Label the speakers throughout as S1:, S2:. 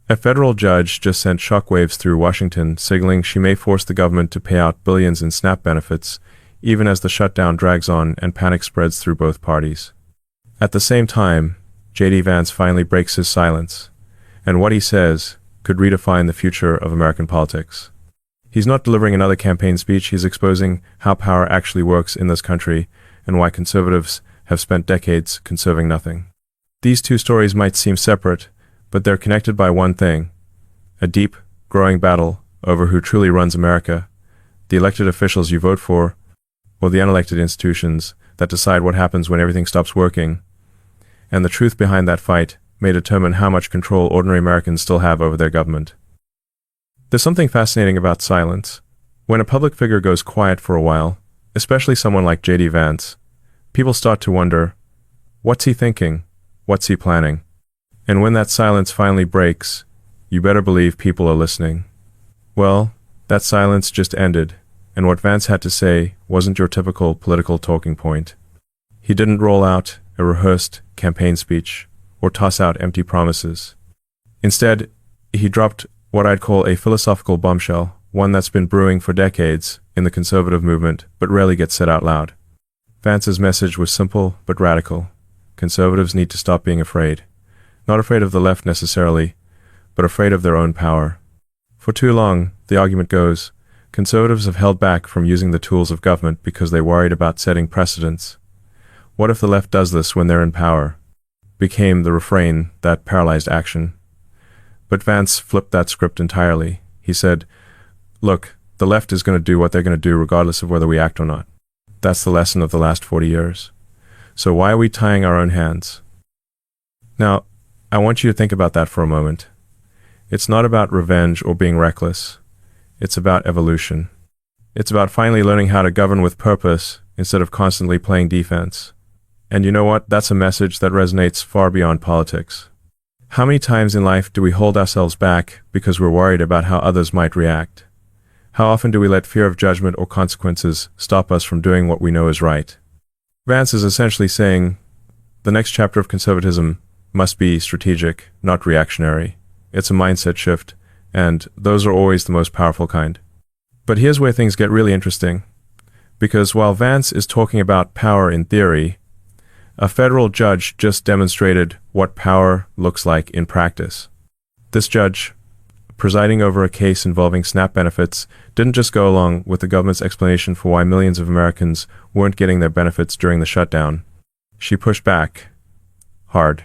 S1: A federal judge just sent shockwaves through Washington, signaling she may force the government to pay out billions in SNAP benefits, even as the shutdown drags on and panic spreads through both parties. At the same time, J.D. Vance finally breaks his silence, and what he says could redefine the future of American politics. He's not delivering another campaign speech, he's exposing how power actually works in this country and why conservatives have spent decades conserving nothing. These two stories might seem separate, but they're connected by one thing: a deep, growing battle over who truly runs America, the elected officials you vote for, or the unelected institutions that decide what happens when everything stops working. And the truth behind that fight may determine how much control ordinary Americans still have over their government. There's something fascinating about silence. When a public figure goes quiet for a while, especially someone like J.D. Vance, people start to wonder, what's he thinking? What's he planning? And when that silence finally breaks, you better believe people are listening. Well, that silence just ended, and what Vance had to say wasn't your typical political talking point. He didn't roll out a rehearsed campaign speech or toss out empty promises. Instead, he dropped what I'd call a philosophical bombshell, one that's been brewing for decades in the conservative movement but rarely gets said out loud. Vance's message was simple but radical. Conservatives need to stop being afraid. Not afraid of the left necessarily, but afraid of their own power. For too long, the argument goes, conservatives have held back from using the tools of government because they worried about setting precedents. What if the left does this when they're in power? Became the refrain that paralyzed action. But Vance flipped that script entirely. He said, look, the left is going to do what they're going to do regardless of whether we act or not. That's the lesson of the last 40 years. So why are we tying our own hands? Now, I want you to think about that for a moment. It's not about revenge or being reckless. It's about evolution. It's about finally learning how to govern with purpose instead of constantly playing defense. And you know what? That's a message that resonates far beyond politics. How many times in life do we hold ourselves back because we're worried about how others might react? How often do we let fear of judgment or consequences stop us from doing what we know is right? Vance is essentially saying, the next chapter of conservatism must be strategic, not reactionary. It's a mindset shift, and those are always the most powerful kind. But here's where things get really interesting. Because while Vance is talking about power in theory, a federal judge just demonstrated what power looks like in practice. This judge, presiding over a case involving SNAP benefits, didn't just go along with the government's explanation for why millions of Americans weren't getting their benefits during the shutdown. She pushed back. Hard.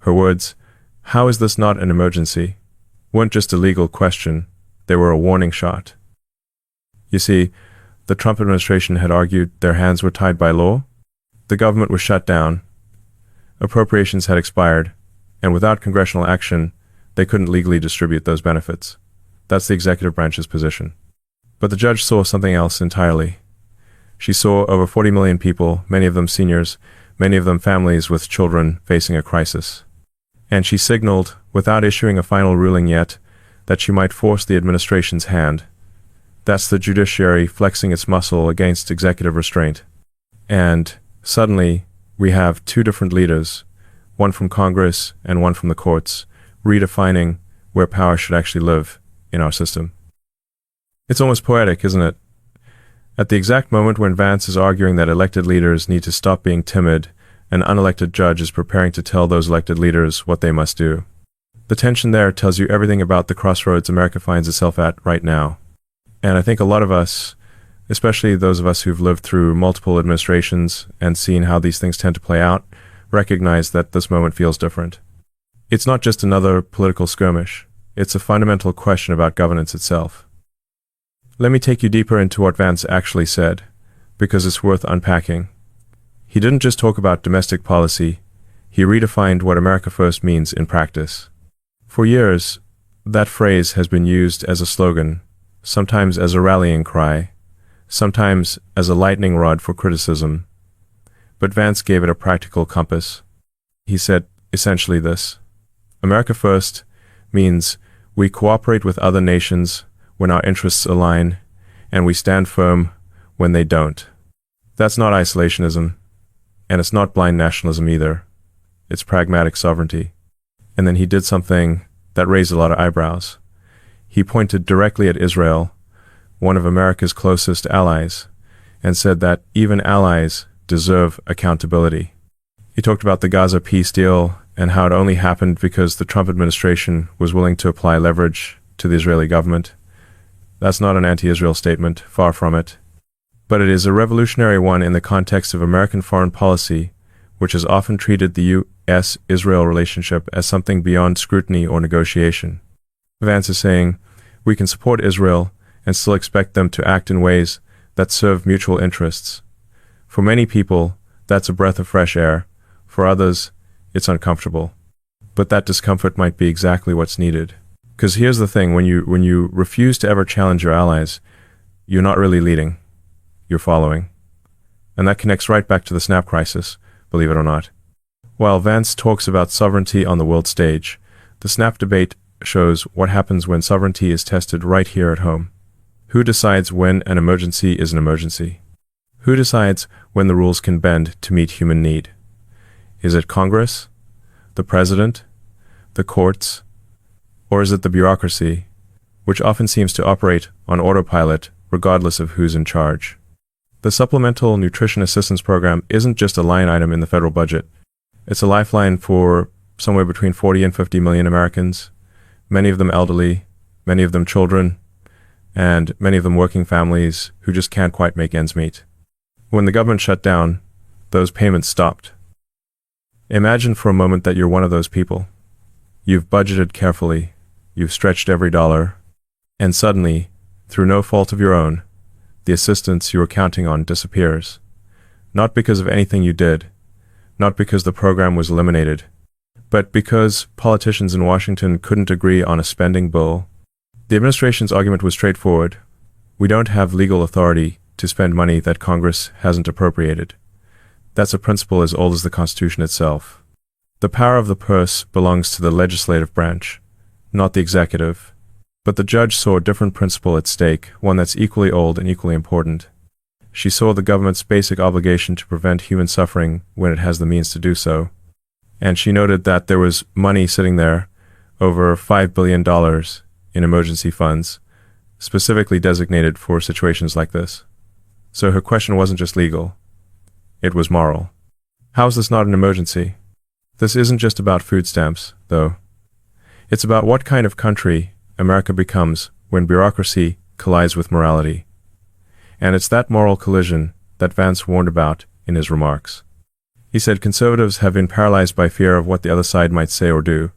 S1: Her words, "How is this not an emergency?" weren't just a legal question, they were a warning shot. You see, the Trump administration had argued their hands were tied by law. The government was shut down. Appropriations had expired, and without congressional action, they couldn't legally distribute those benefits. That's the executive branch's position. But the judge saw something else entirely. She saw over 40 million people, many of them seniors, many of them families with children facing a crisis. And she signaled, without issuing a final ruling yet, that she might force the administration's hand. That's the judiciary flexing its muscle against executive restraint. And suddenly, we have two different leaders, one from Congress and one from the courts, redefining where power should actually live in our system. It's almost poetic, isn't it? At the exact moment when Vance is arguing that elected leaders need to stop being timid, an unelected judge is preparing to tell those elected leaders what they must do. The tension there tells you everything about the crossroads America finds itself at right now. And I think a lot of us, especially those of us who've lived through multiple administrations and seen how these things tend to play out, recognize that this moment feels different. It's not just another political skirmish. It's a fundamental question about governance itself. Let me take you deeper into what Vance actually said, because it's worth unpacking. He didn't just talk about domestic policy, he redefined what America First means in practice. For years, that phrase has been used as a slogan, sometimes as a rallying cry, sometimes as a lightning rod for criticism. But Vance gave it a practical compass. He said essentially this: America First means we cooperate with other nations when our interests align, and we stand firm when they don't. That's not isolationism, and it's not blind nationalism either. It's pragmatic sovereignty. And then he did something that raised a lot of eyebrows. He pointed directly at Israel, one of America's closest allies, and said that even allies deserve accountability. He talked about the Gaza peace deal and how it only happened because the Trump administration was willing to apply leverage to the Israeli government. That's not an anti-Israel statement, far from it. But it is a revolutionary one in the context of American foreign policy, which has often treated the U.S.-Israel relationship as something beyond scrutiny or negotiation. Vance is saying, we can support Israel and still expect them to act in ways that serve mutual interests. For many people, that's a breath of fresh air. For others, it's uncomfortable. But that discomfort might be exactly what's needed. Because here's the thing, when you refuse to ever challenge your allies, you're not really leading. You're following. And that connects right back to the SNAP crisis, believe it or not. While Vance talks about sovereignty on the world stage, the SNAP debate shows what happens when sovereignty is tested right here at home. Who decides when an emergency is an emergency? Who decides when the rules can bend to meet human need? Is it Congress, the President, the courts, or is it the bureaucracy, which often seems to operate on autopilot regardless of who's in charge? The Supplemental Nutrition Assistance Program isn't just a line item in the federal budget. It's a lifeline for somewhere between 40 and 50 million Americans, many of them elderly, many of them children, and many of them working families who just can't quite make ends meet. When the government shut down, those payments stopped. Imagine for a moment that you're one of those people. You've budgeted carefully, you've stretched every dollar, and suddenly, through no fault of your own, the assistance you were counting on disappears. Not because of anything you did, not because the program was eliminated, but because politicians in Washington couldn't agree on a spending bill. The administration's argument was straightforward. We don't have legal authority to spend money that Congress hasn't appropriated. That's a principle as old as the Constitution itself. The power of the purse belongs to the legislative branch, not the executive. But the judge saw a different principle at stake, one that's equally old and equally important. She saw the government's basic obligation to prevent human suffering when it has the means to do so. And she noted that there was money sitting there, over $5 billion in emergency funds, specifically designated for situations like this. So her question wasn't just legal, it was moral. How is this not an emergency? This isn't just about food stamps, though. It's about what kind of country America becomes when bureaucracy collides with morality. And it's that moral collision that Vance warned about in his remarks. He said conservatives have been paralyzed by fear of what the other side might say or do,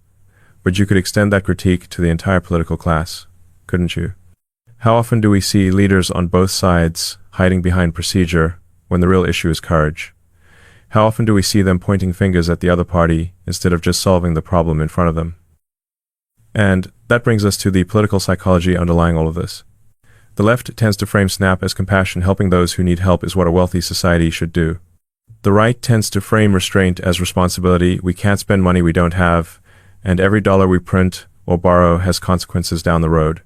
S1: but you could extend that critique to the entire political class, couldn't you? How often do we see leaders on both sides hiding behind procedure when the real issue is courage? How often do we see them pointing fingers at the other party instead of just solving the problem in front of them? And that brings us to the political psychology underlying all of this. The left tends to frame SNAP as compassion. Helping those who need help is what a wealthy society should do. The right tends to frame restraint as responsibility. We can't spend money we don't have, and every dollar we print or borrow has consequences down the road.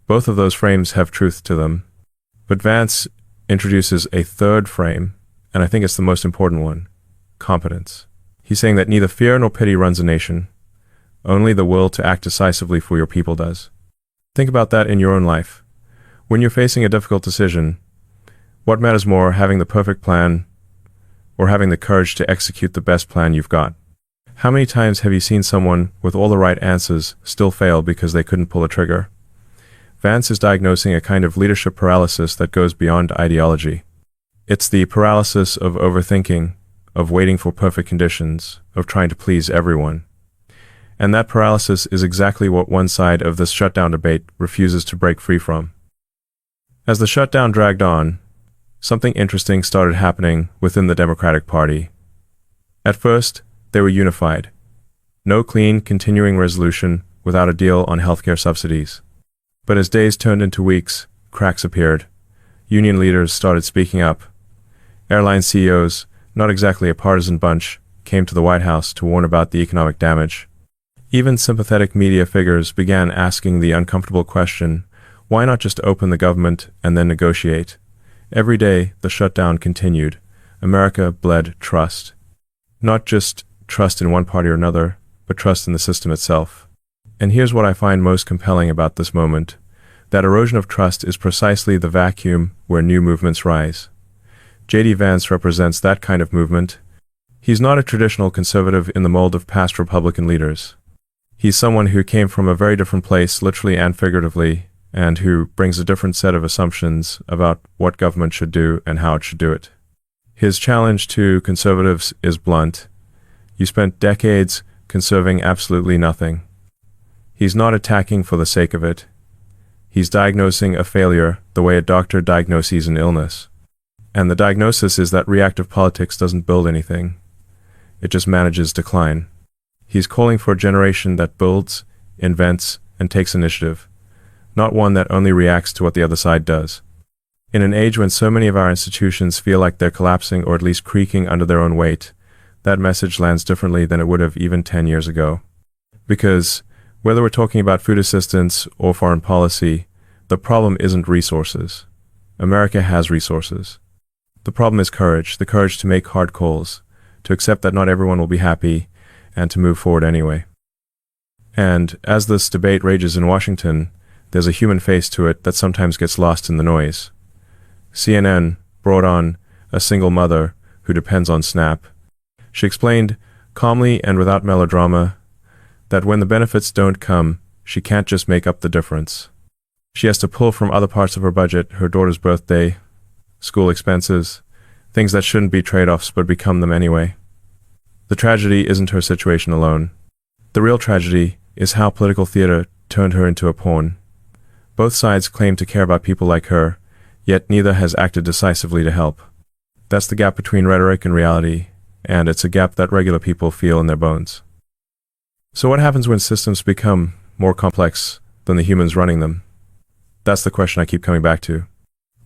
S1: Both of those frames have truth to them. But Vance introduces a third frame, and I think it's the most important one: competence. He's saying that neither fear nor pity runs a nation. Only the will to act decisively for your people does. Think about that in your own life. When you're facing a difficult decision, what matters more, having the perfect plan or having the courage to execute the best plan you've got? How many times have you seen someone with all the right answers still fail because they couldn't pull a trigger? Vance is diagnosing a kind of leadership paralysis that goes beyond ideology. It's the paralysis of overthinking, of waiting for perfect conditions, of trying to please everyone. And that paralysis is exactly what one side of this shutdown debate refuses to break free from. As the shutdown dragged on, something interesting started happening within the Democratic Party. At first, they were unified. No clean, continuing resolution without a deal on healthcare subsidies. But as days turned into weeks, cracks appeared. Union leaders started speaking up. Airline CEOs, not exactly a partisan bunch, came to the White House to warn about the economic damage. Even sympathetic media figures began asking the uncomfortable question, why not just open the government and then negotiate? Every day, the shutdown continued. America bled trust. Not just trust in one party or another, but trust in the system itself. And here's what I find most compelling about this moment. That erosion of trust is precisely the vacuum where new movements rise. J.D. Vance represents that kind of movement. He's not a traditional conservative in the mold of past Republican leaders. He's someone who came from a very different place, literally and figuratively, and who brings a different set of assumptions about what government should do and how it should do it. His challenge to conservatives is blunt. You spent decades conserving absolutely nothing. He's not attacking for the sake of it. He's diagnosing a failure the way a doctor diagnoses an illness. And the diagnosis is that reactive politics doesn't build anything. It just manages decline. He's calling for a generation that builds, invents, and takes initiative, not one that only reacts to what the other side does. In an age when so many of our institutions feel like they're collapsing or at least creaking under their own weight, that message lands differently than it would have even 10 years ago. Because whether we're talking about food assistance or foreign policy, the problem isn't resources. America has resources. The problem is courage, the courage to make hard calls, to accept that not everyone will be happy, and to move forward anyway. And as this debate rages in Washington, there's a human face to it that sometimes gets lost in the noise. CNN brought on a single mother who depends on SNAP. She explained, calmly and without melodrama, that when the benefits don't come, she can't just make up the difference. She has to pull from other parts of her budget, her daughter's birthday, school expenses, things that shouldn't be trade-offs but become them anyway. The tragedy isn't her situation alone. The real tragedy is how political theater turned her into a pawn. Both sides claim to care about people like her, yet neither has acted decisively to help. That's the gap between rhetoric and reality, and it's a gap that regular people feel in their bones. So what happens when systems become more complex than the humans running them? That's the question I keep coming back to.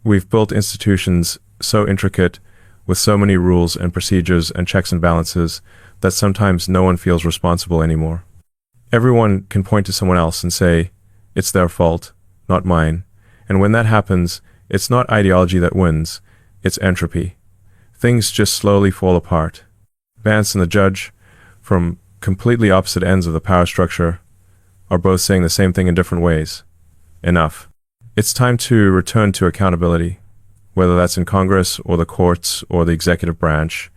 S1: We've built institutions so intricate, with so many rules and procedures and checks and balances, that sometimes no one feels responsible anymore. Everyone can point to someone else and say, it's their fault, not mine. And when that happens, it's not ideology that wins, it's entropy. Things just slowly fall apart. Vance and the judge, from completely opposite ends of the power structure, are both saying the same thing in different ways. Enough. It's time to return to accountability, whether that's in Congress or the courts or the executive branch.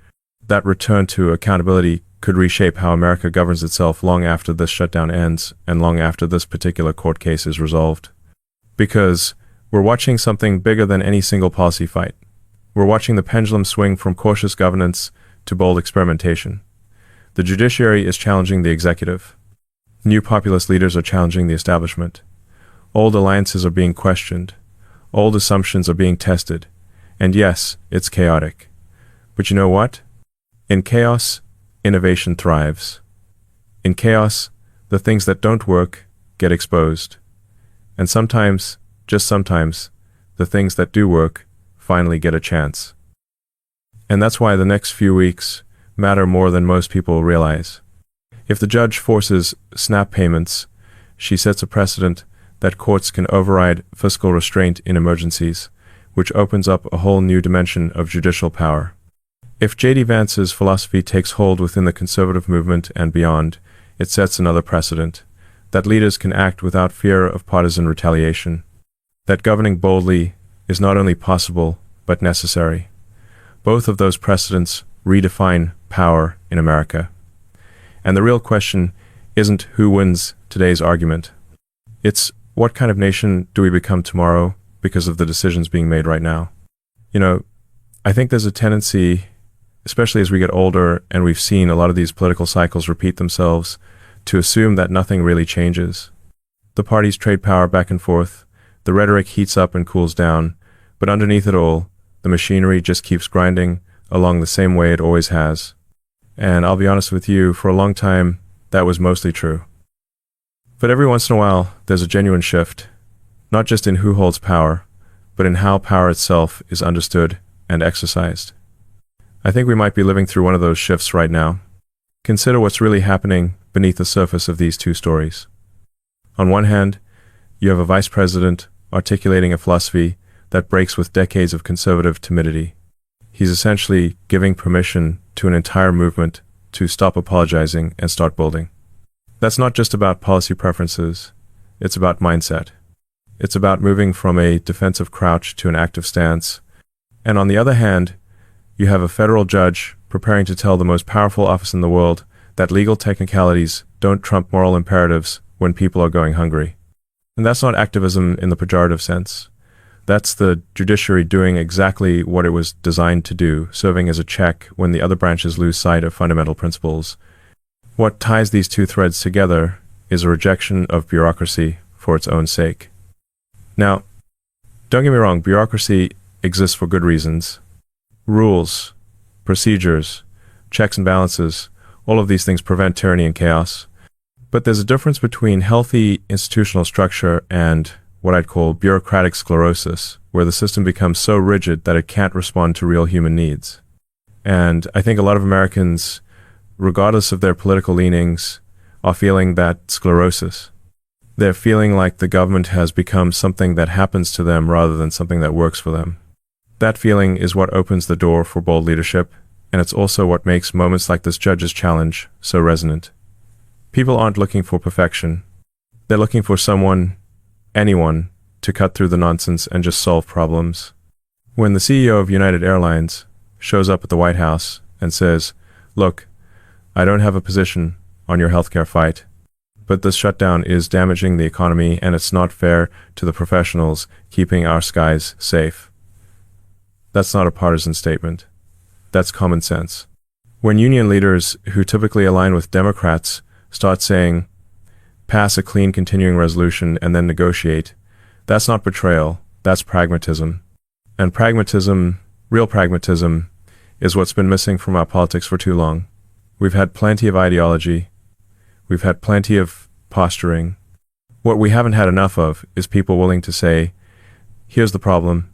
S1: That return to accountability could reshape how America governs itself long after this shutdown ends and long after this particular court case is resolved. Because we're watching something bigger than any single policy fight. We're watching the pendulum swing from cautious governance to bold experimentation. The judiciary is challenging the executive. New populist leaders are challenging the establishment. Old alliances are being questioned. Old assumptions are being tested. And yes, it's chaotic. But you know what? In chaos, innovation thrives. In chaos, the things that don't work get exposed. And sometimes, just sometimes, the things that do work finally get a chance. And that's why the next few weeks matter more than most people realize. If the judge forces SNAP payments, she sets a precedent that courts can override fiscal restraint in emergencies, which opens up a whole new dimension of judicial power. If J.D. Vance's philosophy takes hold within the conservative movement and beyond, it sets another precedent, that leaders can act without fear of partisan retaliation, that governing boldly is not only possible, but necessary. Both of those precedents redefine power in America. And the real question isn't who wins today's argument. It's what kind of nation do we become tomorrow because of the decisions being made right now? You know, I think there's a tendency, especially as we get older and we've seen a lot of these political cycles repeat themselves, to assume that nothing really changes. The parties trade power back and forth, the rhetoric heats up and cools down, but underneath it all, the machinery just keeps grinding along the same way it always has. And I'll be honest with you, for a long time, that was mostly true. But every once in a while, there's a genuine shift, not just in who holds power, but in how power itself is understood and exercised. I think we might be living through one of those shifts right now. Consider what's really happening beneath the surface of these two stories. On one hand, you have a vice president articulating a philosophy that breaks with decades of conservative timidity. He's essentially giving permission to an entire movement to stop apologizing and start building. That's not just about policy preferences, it's about mindset. It's about moving from a defensive crouch to an active stance. And on the other hand, you have a federal judge preparing to tell the most powerful office in the world that legal technicalities don't trump moral imperatives when people are going hungry. And that's not activism in the pejorative sense. That's the judiciary doing exactly what it was designed to do, serving as a check when the other branches lose sight of fundamental principles. What ties these two threads together is a rejection of bureaucracy for its own sake. Now, don't get me wrong, bureaucracy exists for good reasons. Rules, procedures, checks and balances, all of these things prevent tyranny and chaos. But there's a difference between healthy institutional structure and what I'd call bureaucratic sclerosis, where the system becomes so rigid that it can't respond to real human needs. And I think a lot of Americans, regardless of their political leanings, are feeling that sclerosis. They're feeling like the government has become something that happens to them rather than something that works for them. That feeling is what opens the door for bold leadership, and it's also what makes moments like this judge's challenge so resonant. People aren't looking for perfection. They're looking for someone, anyone, to cut through the nonsense and just solve problems. When the CEO of United Airlines shows up at the White House and says, "Look, I don't have a position on your healthcare fight, but this shutdown is damaging the economy and it's not fair to the professionals keeping our skies safe." That's not a partisan statement. That's common sense. When union leaders who typically align with Democrats start saying, "Pass a clean continuing resolution and then negotiate," that's not betrayal, that's pragmatism. And pragmatism, real pragmatism, is what's been missing from our politics for too long. We've had plenty of ideology. We've had plenty of posturing. What we haven't had enough of is people willing to say, "Here's the problem.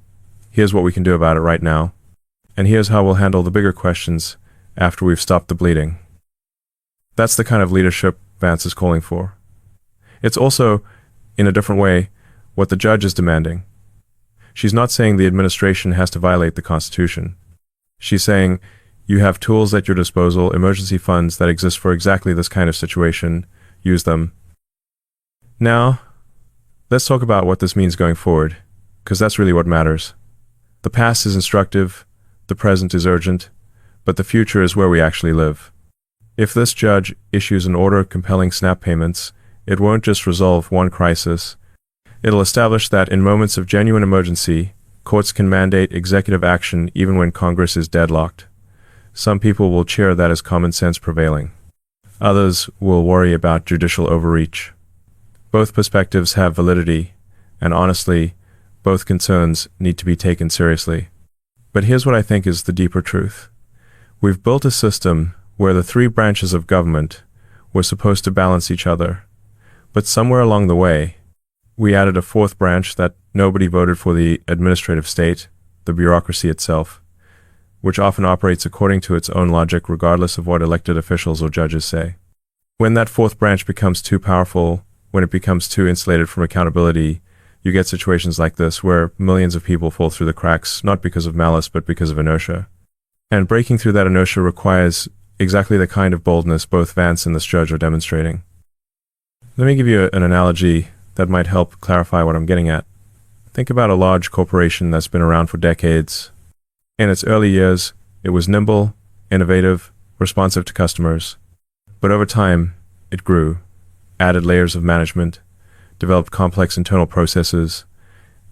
S1: Here's what we can do about it right now. And here's how we'll handle the bigger questions after we've stopped the bleeding." That's the kind of leadership Vance is calling for. It's also, in a different way, what the judge is demanding. She's not saying the administration has to violate the Constitution. She's saying, you have tools at your disposal, emergency funds that exist for exactly this kind of situation. Use them. Now, let's talk about what this means going forward, because that's really what matters. The past is instructive, the present is urgent, but the future is where we actually live. If this judge issues an order compelling SNAP payments, it won't just resolve one crisis. It'll establish that in moments of genuine emergency, courts can mandate executive action even when Congress is deadlocked. Some people will cheer that as common sense prevailing. Others will worry about judicial overreach. Both perspectives have validity, and honestly, both concerns need to be taken seriously. But here's what I think is the deeper truth. We've built a system where the three branches of government were supposed to balance each other. But somewhere along the way, we added a fourth branch that nobody voted for, the administrative state, the bureaucracy itself, which often operates according to its own logic regardless of what elected officials or judges say. When that fourth branch becomes too powerful, when it becomes too insulated from accountability, you get situations like this where millions of people fall through the cracks, not because of malice, but because of inertia. And breaking through that inertia requires exactly the kind of boldness both Vance and this judge are demonstrating. Let me give you an analogy that might help clarify what I'm getting at. Think about a large corporation that's been around for decades. In its early years, it was nimble, innovative, responsive to customers. But over time, it grew, added layers of management, developed complex internal processes,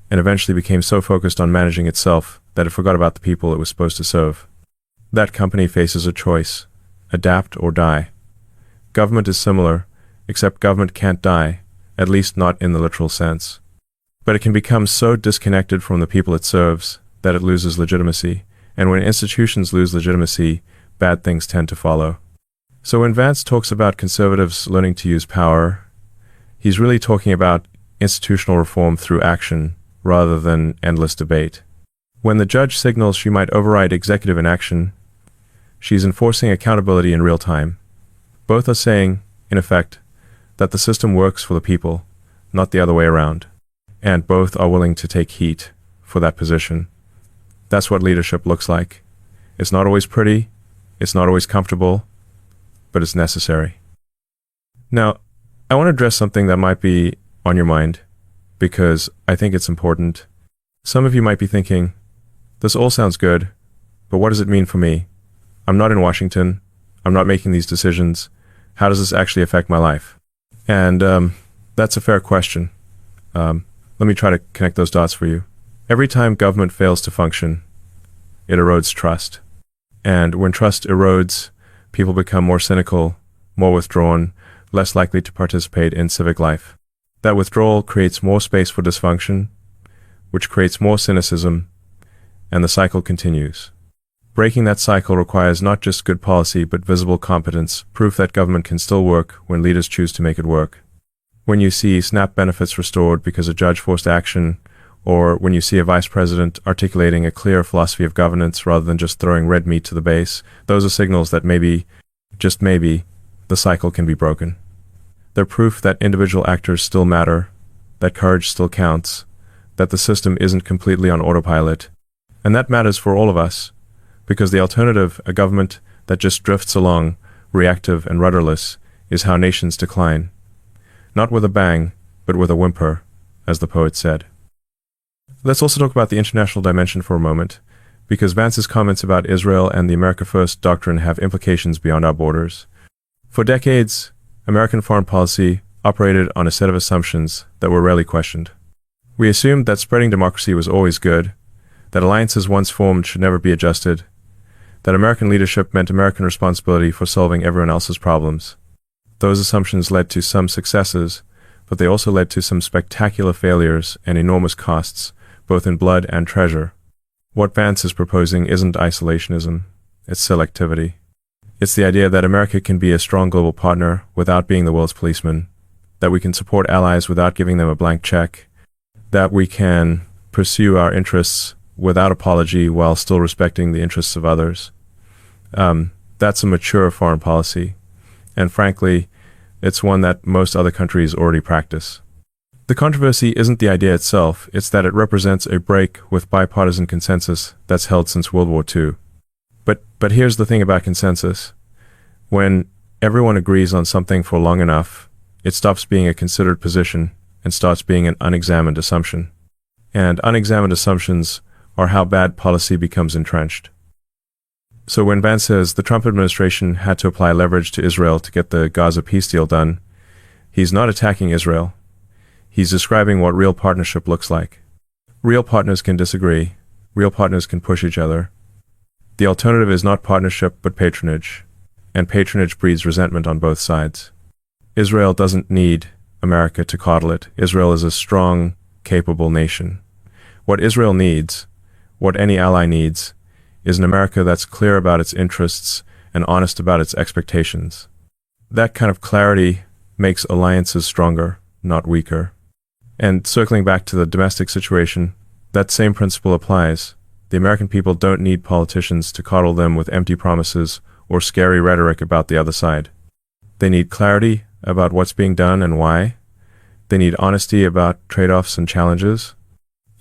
S1: and eventually became so focused on managing itself that it forgot about the people it was supposed to serve. That company faces a choice: adapt or die. Government is similar, except government can't die, at least not in the literal sense. But it can become so disconnected from the people it serves that it loses legitimacy, and when institutions lose legitimacy, bad things tend to follow. So when Vance talks about conservatives learning to use power, he's really talking about institutional reform through action rather than endless debate. When the judge signals she might override executive inaction, she's enforcing accountability in real time. Both are saying, in effect, that the system works for the people, not the other way around. And both are willing to take heat for that position. That's what leadership looks like. It's not always pretty, it's not always comfortable, but it's necessary. Now, I want to address something that might be on your mind, because I think it's important. Some of you might be thinking, this all sounds good, but what does it mean for me? I'm not in Washington. I'm not making these decisions. How does this actually affect my life? And that's a fair question. Let me try to connect those dots for you. Every time government fails to function, it erodes trust. And when trust erodes, people become more cynical, more withdrawn, less likely to participate in civic life. That withdrawal creates more space for dysfunction, which creates more cynicism, and the cycle continues. Breaking that cycle requires not just good policy, but visible competence, proof that government can still work when leaders choose to make it work. When you see SNAP benefits restored because a judge forced action, or when you see a vice president articulating a clear philosophy of governance rather than just throwing red meat to the base, those are signals that maybe, just maybe, the cycle can be broken. They're proof that individual actors still matter, that courage still counts, that the system isn't completely on autopilot. And that matters for all of us, because the alternative, a government that just drifts along, reactive and rudderless, is how nations decline. Not with a bang, but with a whimper, as the poet said. Let's also talk about the international dimension for a moment, because Vance's comments about Israel and the America First doctrine have implications beyond our borders. For decades, American foreign policy operated on a set of assumptions that were rarely questioned. We assumed that spreading democracy was always good, that alliances once formed should never be adjusted, that American leadership meant American responsibility for solving everyone else's problems. Those assumptions led to some successes, but they also led to some spectacular failures and enormous costs, both in blood and treasure. What Vance is proposing isn't isolationism, it's selectivity. It's the idea that America can be a strong global partner without being the world's policeman, that we can support allies without giving them a blank check, that we can pursue our interests without apology while still respecting the interests of others. That's a mature foreign policy, and frankly, it's one that most other countries already practice. The controversy isn't the idea itself, it's that it represents a break with bipartisan consensus that's held since World War II. But here's the thing about consensus. When everyone agrees on something for long enough, it stops being a considered position and starts being an unexamined assumption. And unexamined assumptions are how bad policy becomes entrenched. So when Vance says the Trump administration had to apply leverage to Israel to get the Gaza peace deal done, he's not attacking Israel. He's describing what real partnership looks like. Real partners can disagree. Real partners can push each other. The alternative is not partnership but patronage, and patronage breeds resentment on both sides. Israel doesn't need America to coddle it. Israel is a strong, capable nation. What Israel needs, what any ally needs, is an America that's clear about its interests and honest about its expectations. That kind of clarity makes alliances stronger, not weaker. And circling back to the domestic situation, that same principle applies. The American people don't need politicians to coddle them with empty promises or scary rhetoric about the other side. They need clarity about what's being done and why. They need honesty about trade-offs and challenges.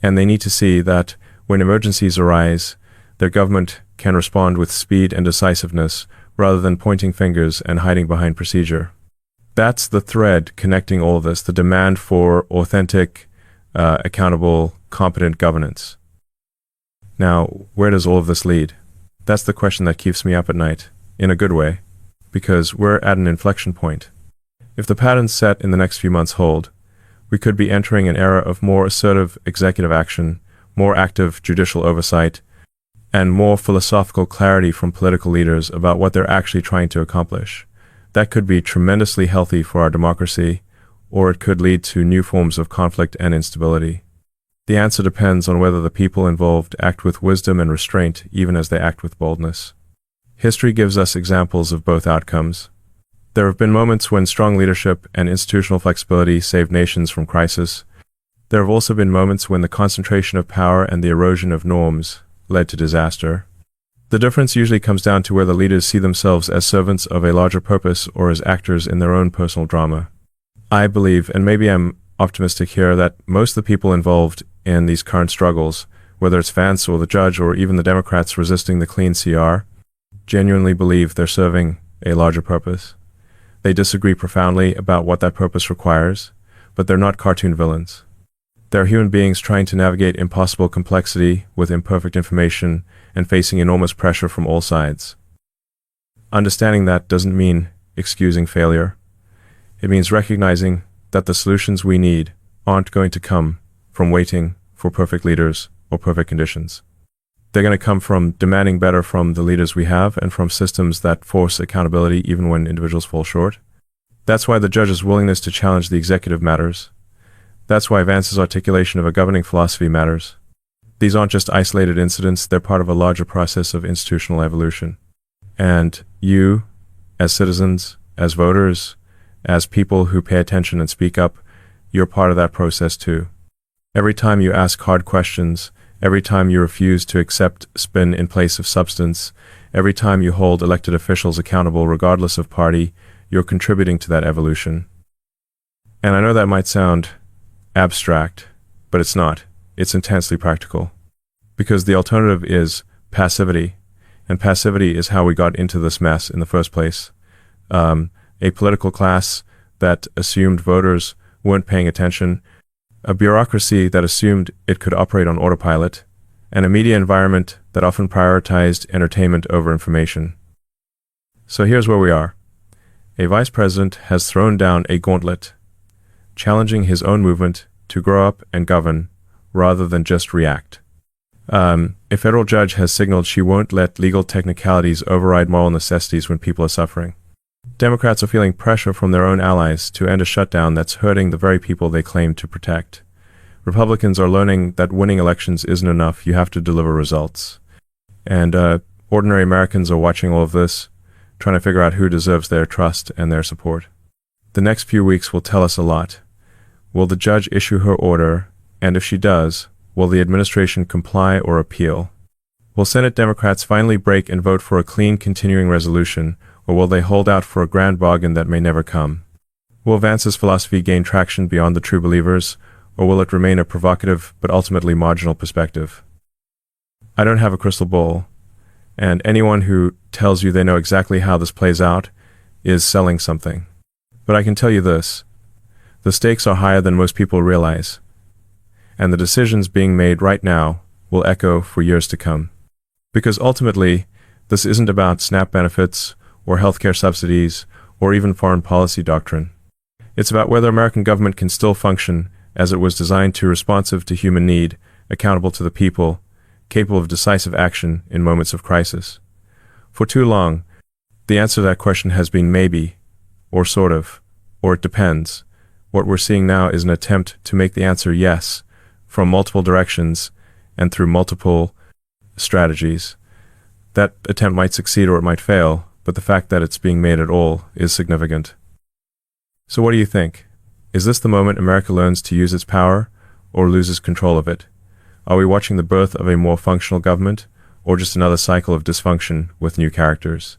S1: And they need to see that when emergencies arise, their government can respond with speed and decisiveness rather than pointing fingers and hiding behind procedure. That's the thread connecting all of this, the demand for authentic, accountable, competent governance. Now, where does all of this lead? That's the question that keeps me up at night, in a good way, because we're at an inflection point. If the patterns set in the next few months hold, we could be entering an era of more assertive executive action, more active judicial oversight, and more philosophical clarity from political leaders about what they're actually trying to accomplish. That could be tremendously healthy for our democracy, or it could lead to new forms of conflict and instability. The answer depends on whether the people involved act with wisdom and restraint even as they act with boldness. History gives us examples of both outcomes. There have been moments when strong leadership and institutional flexibility saved nations from crisis. There have also been moments when the concentration of power and the erosion of norms led to disaster. The difference usually comes down to whether leaders see themselves as servants of a larger purpose or as actors in their own personal drama. I believe, and maybe I'm optimistic here, that most of the people involved in these current struggles, whether it's Vance or the judge or even the Democrats resisting the clean CR, genuinely believe they're serving a larger purpose. They disagree profoundly about what that purpose requires, but they're not cartoon villains. They're human beings trying to navigate impossible complexity with imperfect information and facing enormous pressure from all sides. Understanding that doesn't mean excusing failure. It means recognizing that the solutions we need aren't going to come from waiting for perfect leaders or perfect conditions. They're going to come from demanding better from the leaders we have and from systems that force accountability even when individuals fall short. That's why the judge's willingness to challenge the executive matters. That's why Vance's articulation of a governing philosophy matters. These aren't just isolated incidents, they're part of a larger process of institutional evolution. And you, as citizens, as voters, as people who pay attention and speak up, you're part of that process too. Every time you ask hard questions, every time you refuse to accept spin in place of substance, every time you hold elected officials accountable regardless of party, you're contributing to that evolution. And I know that might sound abstract, but it's not. It's intensely practical. Because the alternative is passivity, and passivity is how we got into this mess in the first place. A political class that assumed voters weren't paying attention, a bureaucracy that assumed it could operate on autopilot, and a media environment that often prioritized entertainment over information. So here's where we are. A vice president has thrown down a gauntlet, challenging his own movement to grow up and govern rather than just react. A federal judge has signaled she won't let legal technicalities override moral necessities when people are suffering. Democrats are feeling pressure from their own allies to end a shutdown that's hurting the very people they claim to protect. Republicans are learning that winning elections isn't enough, you have to deliver results. And ordinary Americans are watching all of this, trying to figure out who deserves their trust and their support. The next few weeks will tell us a lot. Will the judge issue her order, and if she does, will the administration comply or appeal? Will Senate Democrats finally break and vote for a clean continuing resolution, or will they hold out for a grand bargain that may never come? Will Vance's philosophy gain traction beyond the true believers, or will it remain a provocative but ultimately marginal perspective? I don't have a crystal ball, and anyone who tells you they know exactly how this plays out is selling something. But I can tell you this, the stakes are higher than most people realize, and the decisions being made right now will echo for years to come. Because ultimately, this isn't about SNAP benefits, or healthcare subsidies, or even foreign policy doctrine. It's about whether American government can still function as it was designed to, responsive to human need, accountable to the people, capable of decisive action in moments of crisis. For too long, the answer to that question has been maybe, or sort of, or it depends. What we're seeing now is an attempt to make the answer yes, from multiple directions and through multiple strategies. That attempt might succeed or it might fail, but the fact that it's being made at all is significant. So what do you think? Is this the moment America learns to use its power or loses control of it? Are we watching the birth of a more functional government or just another cycle of dysfunction with new characters?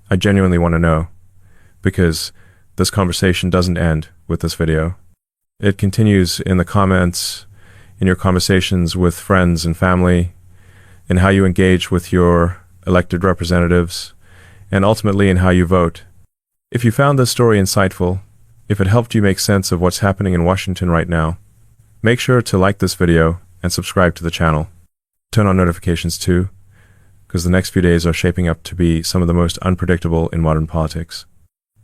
S1: I genuinely want to know, because this conversation doesn't end with this video. It continues in the comments, in your conversations with friends and family, in how you engage with your elected representatives, and ultimately in how you vote. If you found this story insightful, if it helped you make sense of what's happening in Washington right now, make sure to like this video and subscribe to the channel. Turn on notifications too, because the next few days are shaping up to be some of the most unpredictable in modern politics.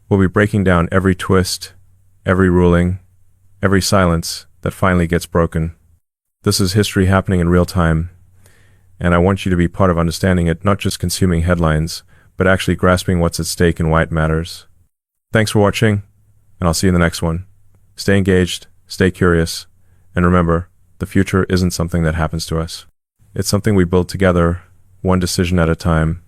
S1: We'll be breaking down every twist, every ruling, every silence that finally gets broken. This is history happening in real time, and I want you to be part of understanding it, not just consuming headlines, but actually grasping what's at stake and why it matters. Thanks for watching, and I'll see you in the next one. Stay engaged, stay curious, and remember, the future isn't something that happens to us. It's something we build together, one decision at a time,